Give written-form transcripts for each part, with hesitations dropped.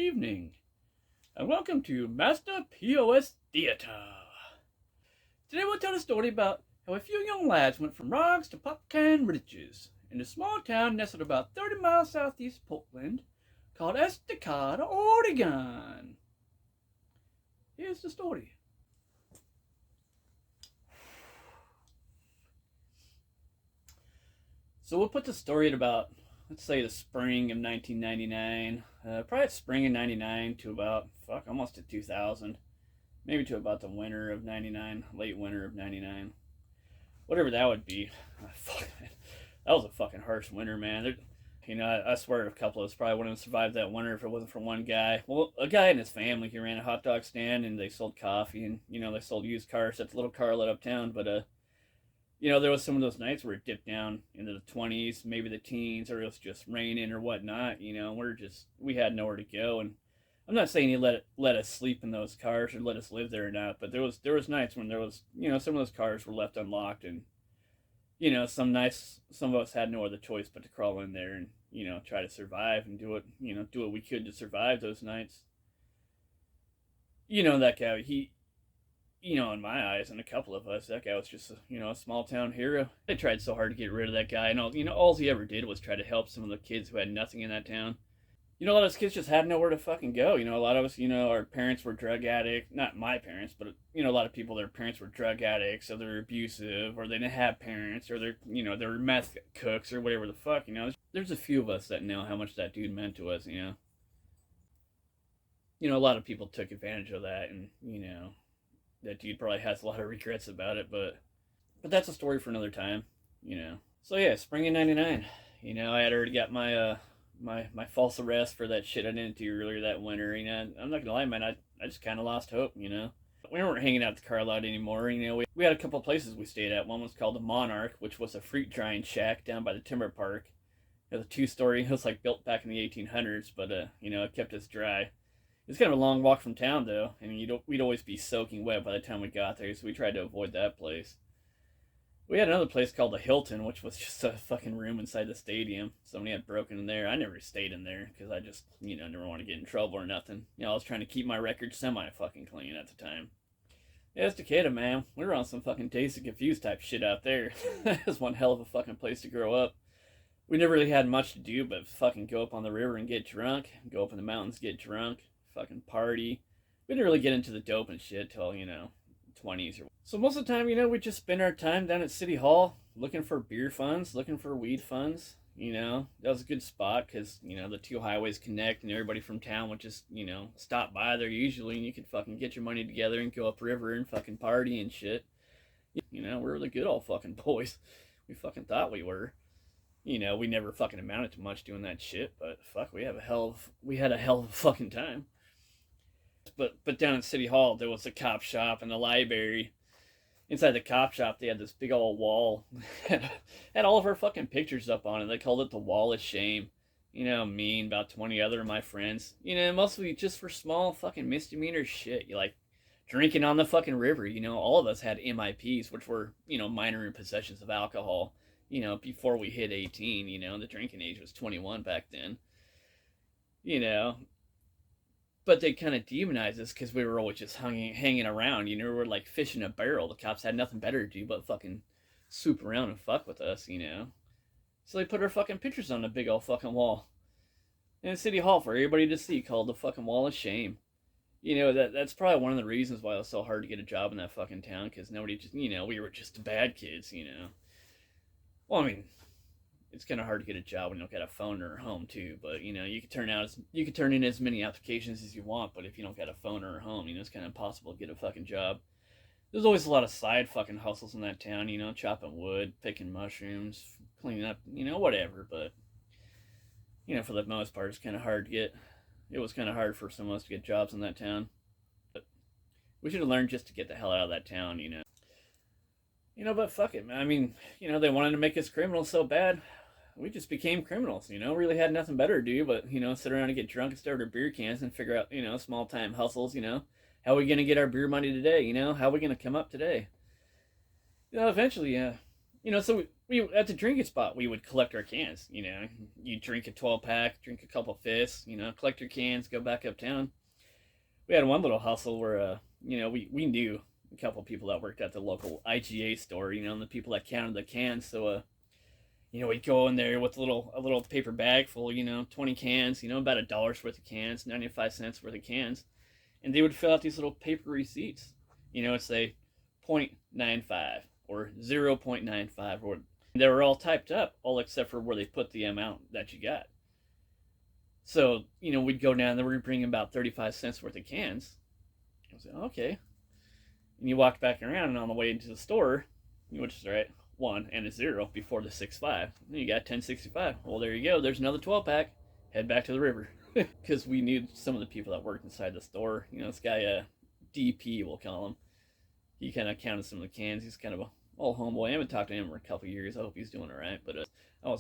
evening, and welcome to Master POS Theater. Today we'll tell a story about how a few young lads went from rags to pop-can riches in a small town nestled about 30 miles southeast Portland called Estacada, Oregon. Here's the story. So we'll put the story at about, let's say, the spring of 1999. Probably spring of 99 to about, almost to 2000. Maybe to about the winter of 99, late winter of 99. Whatever that would be. That was a fucking harsh winter, man. I swear a couple of us probably wouldn't have survived that winter if it wasn't for one guy. Well, a guy and his family, he ran a hot dog stand and they sold coffee and, they sold used cars at the little car lot uptown, but, there was some of those nights where it dipped down into the 20s, maybe the teens, or it was just raining or whatnot. We had nowhere to go. And I'm not saying he let us sleep in those cars or let us live there or not, but there was nights when there was, some of those cars were left unlocked, and, some nights some of us had no other choice but to crawl in there and, try to survive and do what we could to survive those nights. That guy, in my eyes, and a couple of us, that guy was just a small town hero. They tried so hard to get rid of that guy, and all he ever did was try to help some of the kids who had nothing in that town. A lot of those kids just had nowhere to fucking go. A lot of us, our parents were drug addicts. Not my parents, but, a lot of people, their parents were drug addicts, or they're abusive, or they didn't have parents, or they were meth cooks, or whatever the fuck, There's a few of us that know how much that dude meant to us, A lot of people took advantage of that, and, that dude probably has a lot of regrets about it, but that's a story for another time, So yeah, spring of 99, I had already got my, my false arrest for that shit I didn't do earlier that winter. I'm not gonna lie, man, I just kind of lost hope. We weren't hanging out at the car lot anymore. We had a couple of places we stayed at. One was called the Monarch, which was a fruit drying shack down by the timber park. It was a 2-story. It was like built back in the 1800s, but it kept us dry. It's kind of a long walk from town though, and we'd always be soaking wet by the time we got there, so we tried to avoid that place. We had another place called the Hilton, which was just a fucking room inside the stadium. Somebody had broken in there. I never stayed in there because I just, never want to get in trouble or nothing. I was trying to keep my record semi-fucking clean at the time. Yeah, Estacada, man. We were on some fucking Dazed and Confused type shit out there. It was one hell of a fucking place to grow up. We never really had much to do but fucking go up on the river and get drunk, go up in the mountains, get drunk, fucking party. We didn't really get into the dope and shit till, 20s. So most of the time, we just spend our time down at City Hall looking for beer funds, looking for weed funds. That was a good spot because, the two highways connect and everybody from town would just, stop by there usually, and you could fucking get your money together and go upriver and fucking party and shit. We're the good old fucking boys. We fucking thought we were. We never fucking amounted to much doing that shit, but fuck, we had a hell of a fucking time. But down at City Hall, there was a cop shop and a library. Inside the cop shop, they had this big old wall. Had all of our fucking pictures up on it. They called it the Wall of Shame. Me and about 20 other of my friends. Mostly just for small fucking misdemeanor shit. Like drinking on the fucking river. All of us had MIPs, which were, minor in possessions of alcohol. Before we hit 18, the drinking age was 21 back then. But they kind of demonized us because we were always just hanging around. We were like fish in a barrel. The cops had nothing better to do but fucking swoop around and fuck with us, So they put our fucking pictures on the big old fucking wall in City Hall for everybody to see, called the fucking Wall of Shame. That's probably one of the reasons why it was so hard to get a job in that fucking town, because nobody just, we were just the bad kids, Well, I mean, it's kind of hard to get a job when you don't got a phone or a home too, but you could turn in as many applications as you want, but if you don't got a phone or a home, it's kind of impossible to get a fucking job. There's always a lot of side fucking hustles in that town, chopping wood, picking mushrooms, cleaning up, whatever, but for the most part, it's kind of hard to get. It was kind of hard for some of us to get jobs in that town, but we should have learned just to get the hell out of that town, but fuck it, man. I mean, they wanted to make us criminals so bad. We just became criminals, really had nothing better to do but, sit around and get drunk and start our beer cans and figure out, small time hustles, how are we going to get our beer money today, how are we going to come up today? Eventually, so we at the drinking spot we would collect our cans. You know, you drink a 12-pack, drink a couple fists, you know, collect your cans, go back uptown. We had one little hustle where you know, we knew a couple people that worked at the local IGA store, you know, and the people that counted the cans. So you know, we'd go in there with a little paper bag full, you know, 20 cans, you know, about $1 worth of cans, 95 cents worth of cans, and they would fill out these little paper receipts. You know, it'd say 0.95 or 0.95, or they were all typed up, all except for where they put the amount that you got. So, you know, we'd go down there, we'd bring about 35 cents worth of cans. I was like, okay. And you walk back around, and on the way into the store, which is right, 1 and a 0 before the 6.5. You got 10.65. Well, there you go. There's another 12-pack. Head back to the river. Because we knew some of the people that worked inside the store. You know, this guy, DP, we'll call him. He kind of counted some of the cans. He's kind of a old homeboy. I haven't talked to him for a couple of years. I hope he's doing all right. But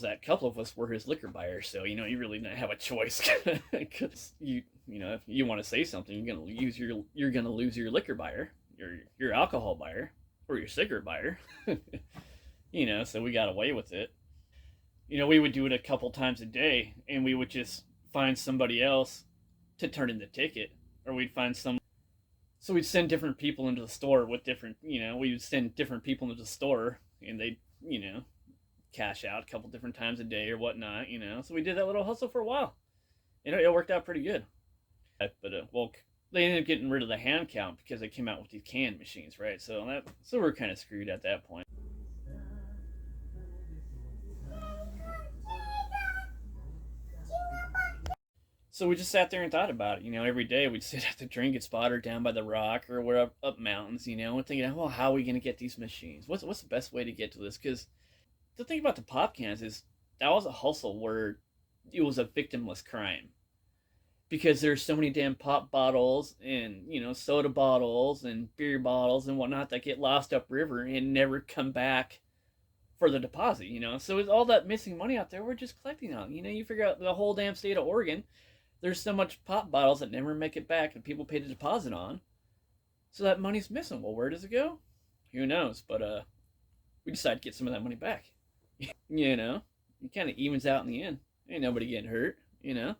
that couple of us were his liquor buyers, so you know you really didn't have a choice. Because you know, if you want to say something, you're gonna lose your liquor buyer, your alcohol buyer, or your cigarette buyer. You know, so we got away with it. You know, we would do it a couple times a day, and we would just find somebody else to turn in the ticket, or we'd find some. So we'd send different people into the store with different, you know, we would send different people into the store, and they'd, you know, cash out a couple different times a day or whatnot, you know. So we did that little hustle for a while. You know, it worked out pretty good. But well, they ended up getting rid of the hand count because they came out with these can machines, right? So we're kind of screwed at that point. So we just sat there and thought about it. You know, every day we'd sit at the drinking spot or down by the rock, or we're up mountains, you know, and thinking, well, how are we going to get these machines? What's the best way to get to this? Because the thing about the pop cans is that was a hustle where it was a victimless crime. Because there's so many damn pop bottles and, you know, soda bottles and beer bottles and whatnot that get lost upriver and never come back for the deposit, you know. So with all that missing money out there, we're just collecting on. You know, you figure out the whole damn state of Oregon, there's so much pop bottles that never make it back and people pay the deposit on. So that money's missing. Well, where does it go? Who knows? But we decided to get some of that money back. You know, it kind of evens out in the end. Ain't nobody getting hurt, you know.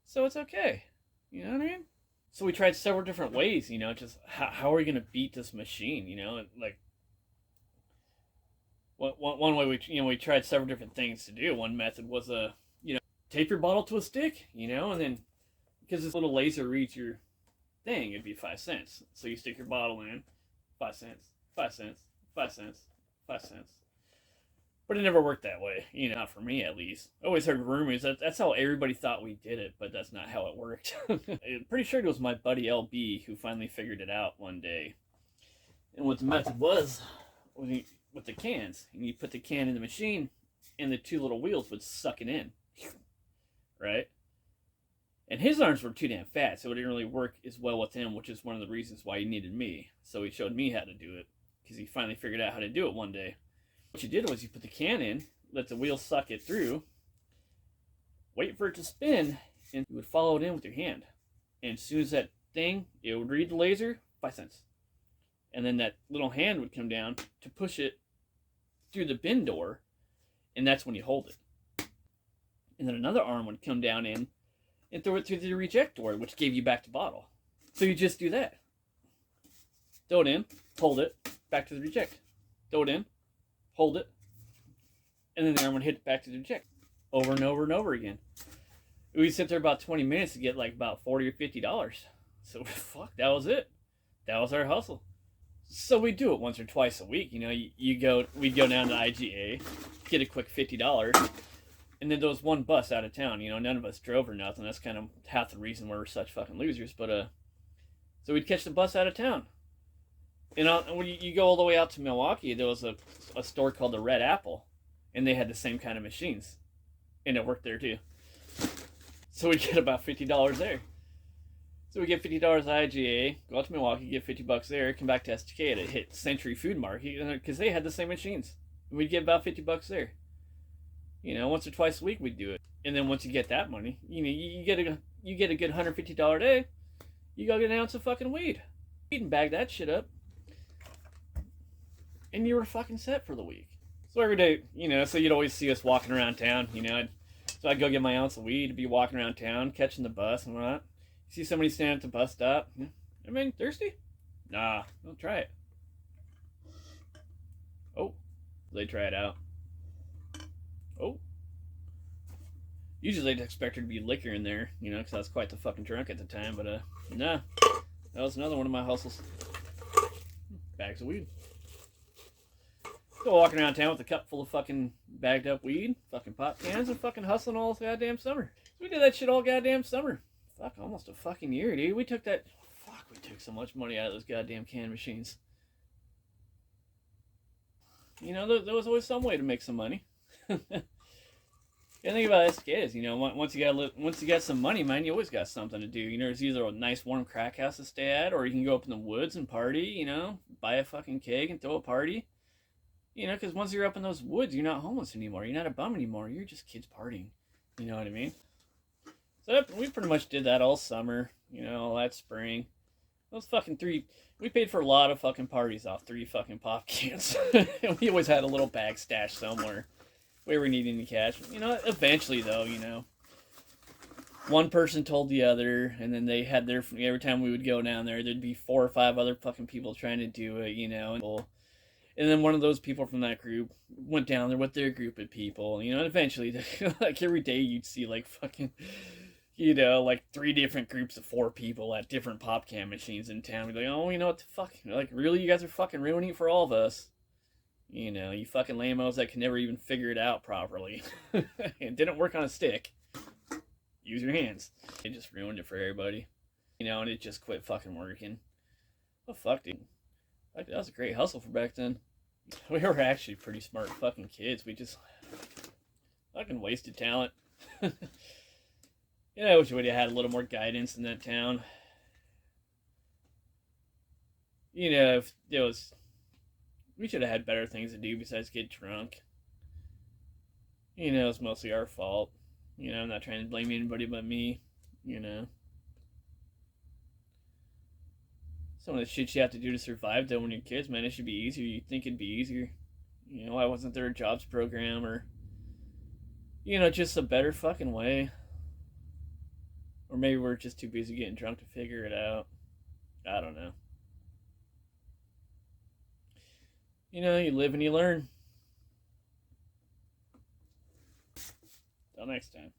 So it's okay. You know what I mean? So we tried several different ways, you know, just how are we going to beat this machine, you know? And like, one way we tried several different things to do. One method was tape your bottle to a stick, you know, and then because this little laser reads your thing, it'd be 5 cents. So you stick your bottle in, 5 cents, 5 cents, 5 cents, 5 cents. But it never worked that way, you know, not for me at least. I always heard rumors that's how everybody thought we did it, but that's not how it worked. I'm pretty sure it was my buddy LB who finally figured it out one day. And what the method was with the cans, and you put the can in the machine, and the two little wheels would suck it in. Right? And his arms were too damn fat, so it didn't really work as well with him, which is one of the reasons why he needed me. So he showed me how to do it, because he finally figured out how to do it one day. What you did was you put the can in, let the wheel suck it through, wait for it to spin, and you would follow it in with your hand. And as soon as that thing, it would read the laser, 5 cents. And then that little hand would come down to push it through the bin door, and that's when you hold it. And then another arm would come down in and throw it through the reject door, which gave you back the bottle. So you just do that. Throw it in, hold it, back to the reject. Throw it in, hold it, and then the arm would hit it back to the reject. Over and over and over again. We'd sit there about 20 minutes to get like about $40 or $50. So fuck, that was it. That was our hustle. So we do it once or twice a week. You know, we'd go down to IGA, get a quick $50. And then there was one bus out of town. You know, none of us drove or nothing. That's kind of half the reason we're such fucking losers. But so we'd catch the bus out of town. And when you go all the way out to Milwaukee, there was a store called the Red Apple, and they had the same kind of machines, and it worked there too. So we'd get about $50 there. So we get $50 at IGA, go out to Milwaukee, get $50 there, come back to Estacada, hit Century Food Market, because they had the same machines. And we'd get about $50 there. You know, once or twice a week we'd do it. And then once you get that money, you know, you get a good $150 day, you go get an ounce of fucking weed. You can bag that shit up. and you were fucking set for the week. So every day, so you'd always see us walking around town, so I'd go get my ounce of weed, be walking around town, catching the bus and whatnot. You see somebody standing at the bus stop. I mean, thirsty? Nah, don't try it. Oh, they try it out. Oh. Usually I'd expect there to be liquor in there, because I was quite the fucking drunk at the time, but, nah. That was another one of my hustles. Bags of weed. Go walking around town with a cup full of fucking bagged up weed, fucking pop cans, and fucking hustling all goddamn summer. We did that shit all goddamn summer. Fuck, almost a fucking year, dude. We took so much money out of those goddamn can machines. There was always some way to make some money. The thing about Estacada is, once you got some money, man, you always got something to do. There's either a nice warm crack house to stay at, or you can go up in the woods and party. Buy a fucking keg and throw a party. Because once you're up in those woods, you're not homeless anymore. You're not a bum anymore. You're just kids partying. You know what I mean? So we pretty much did that all summer. All that spring. Those fucking we paid for a lot of fucking parties off 3 fucking pop cans. And we always had a little bag stashed somewhere. We were needing the cash. Eventually though, one person told the other, and then they had every time we would go down there, there'd be 4 or 5 other fucking people trying to do it, and then one of those people from that group went down there with their group of people, and eventually, like every day you'd see like fucking, like 3 different groups of 4 people at different pop can machines in town. We'd be like, oh, what the fuck? Like, really? You guys are fucking ruining it for all of us. You fucking lamos that can never even figure it out properly. It didn't work on a stick. Use your hands. It just ruined it for everybody. And it just quit fucking working. Oh, fuck, dude. That was a great hustle for back then. We were actually pretty smart fucking kids. We just fucking wasted talent. I wish we would have had a little more guidance in that town. If it was... We should have had better things to do besides get drunk. It's mostly our fault. I'm not trying to blame anybody but me. Some of the shit you have to do to survive, though, when you're kids, man, it should be easier. You'd think it'd be easier. Why wasn't there a jobs program or, just a better fucking way? Or maybe we're just too busy getting drunk to figure it out. I don't know. You live and you learn. Till next time.